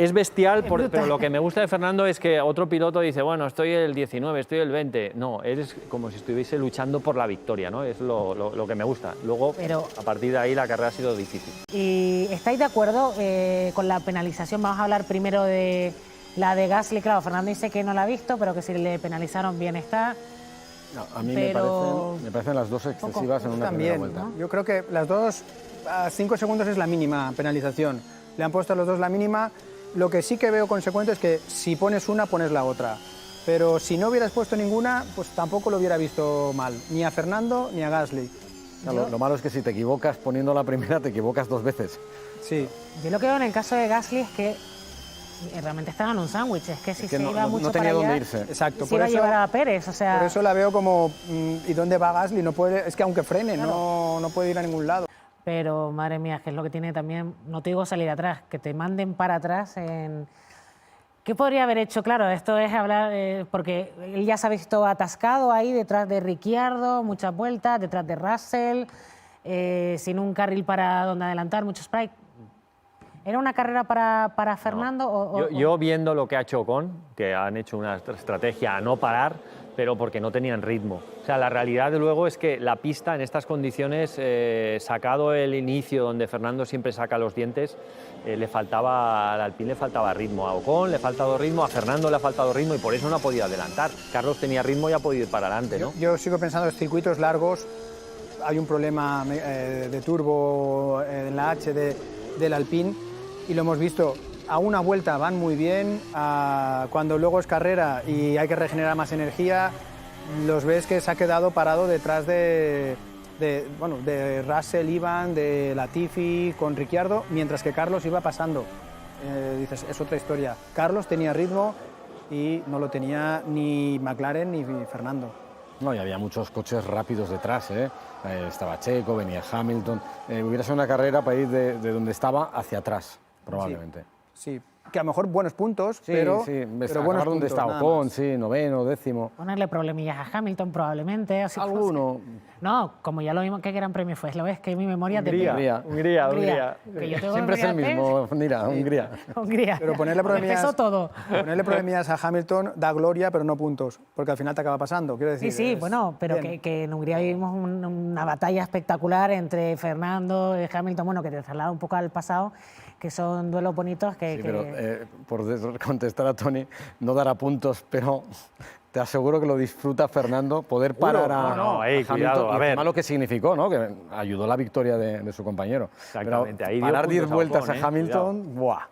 es bestial, pero lo que me gusta de Fernando es que otro piloto dice, bueno, estoy el 19, estoy el 20. No, es como si estuviese luchando por la victoria, ¿no? Es lo que me gusta. Luego, a partir de ahí, la carrera ha sido difícil. ¿Y estáis de acuerdo con la penalización? Vamos a hablar primero de la de Gasly. Claro, Fernando dice que no la ha visto, pero que si le penalizaron bien está. No, a mí me parecen las dos excesivas en una primera vuelta. ¿no? Yo creo que las dos, a 5 segundos es la mínima penalización. Le han puesto a los dos la mínima. Lo que sí que veo consecuente es que si pones una, pones la otra. Pero si no hubieras puesto ninguna, pues tampoco lo hubiera visto mal. Ni a Fernando ni a Gasly. Lo malo es que si te equivocas poniendo la primera, te equivocas dos veces. Sí. Yo lo que veo en el caso de Gasly es que realmente estaba en un sándwich. Es que si se iba mucho no tenía para dónde allá, irse. Exacto. Se iba a llevar a Pérez, o sea... Por eso la veo como, ¿y dónde va Gasly? No puede, es que aunque frene, claro, no puede ir a ningún lado. Pero, madre mía, que es lo que tiene también, no te digo salir atrás, que te manden para atrás en... ¿Qué podría haber hecho? Claro, esto es hablar, porque él ya se ha visto atascado ahí detrás de Ricciardo, muchas vueltas, detrás de Russell, sin un carril para donde adelantar, muchos spray. ¿Era una carrera para Fernando? No. Yo viendo lo que ha hecho Ocon, que han hecho una estrategia a no parar, pero porque no tenían ritmo. O sea, la realidad luego es que la pista en estas condiciones, sacado el inicio donde Fernando siempre saca los dientes, al Alpine le faltaba ritmo, a Ocon le ha faltado ritmo, a Fernando le ha faltado ritmo y por eso no ha podido adelantar. Carlos tenía ritmo y ha podido ir para adelante, ¿no? Yo sigo pensando en los circuitos largos, hay un problema de turbo en la H del Alpine y lo hemos visto. A una vuelta van muy bien, cuando luego es carrera y hay que regenerar más energía, los ves que se ha quedado parado detrás de Russell, Ivan, de Latifi, con Ricciardo, mientras que Carlos iba pasando. Dices, es otra historia. Carlos tenía ritmo y no lo tenía ni McLaren ni Fernando. No, y había muchos coches rápidos detrás, ¿eh? Estaba Checo, venía Hamilton. Hubiera sido una carrera para ir de donde estaba hacia atrás, probablemente. Sí, que a lo mejor buenos puntos, sí, pero buenos donde está Ocon, sí, noveno, décimo. Ponerle problemillas a Hamilton probablemente. Así alguno. No, como ya lo vimos, ¿qué gran premio fue? Lo ves que mi memoria te Hungría. Que yo tengo siempre es el mismo, mira, Hungría. Pero ponerle problemillas a Hamilton da gloria, pero no puntos, porque al final te acaba pasando, quiero decir. Sí, bueno, pero que en Hungría vivimos una batalla espectacular entre Fernando y Hamilton, bueno, que te traslada un poco al pasado, que son duelos bonitos que... Sí, pero por contestar a Tony, no dará puntos, pero te aseguro que lo disfruta Fernando, poder parar a Hamilton, cuidado, a ver. Lo que significó, ¿no? Que ayudó la victoria de su compañero. Exactamente, pero ahí dio parar 10 vueltas Ocon, a Hamilton, ¡buah!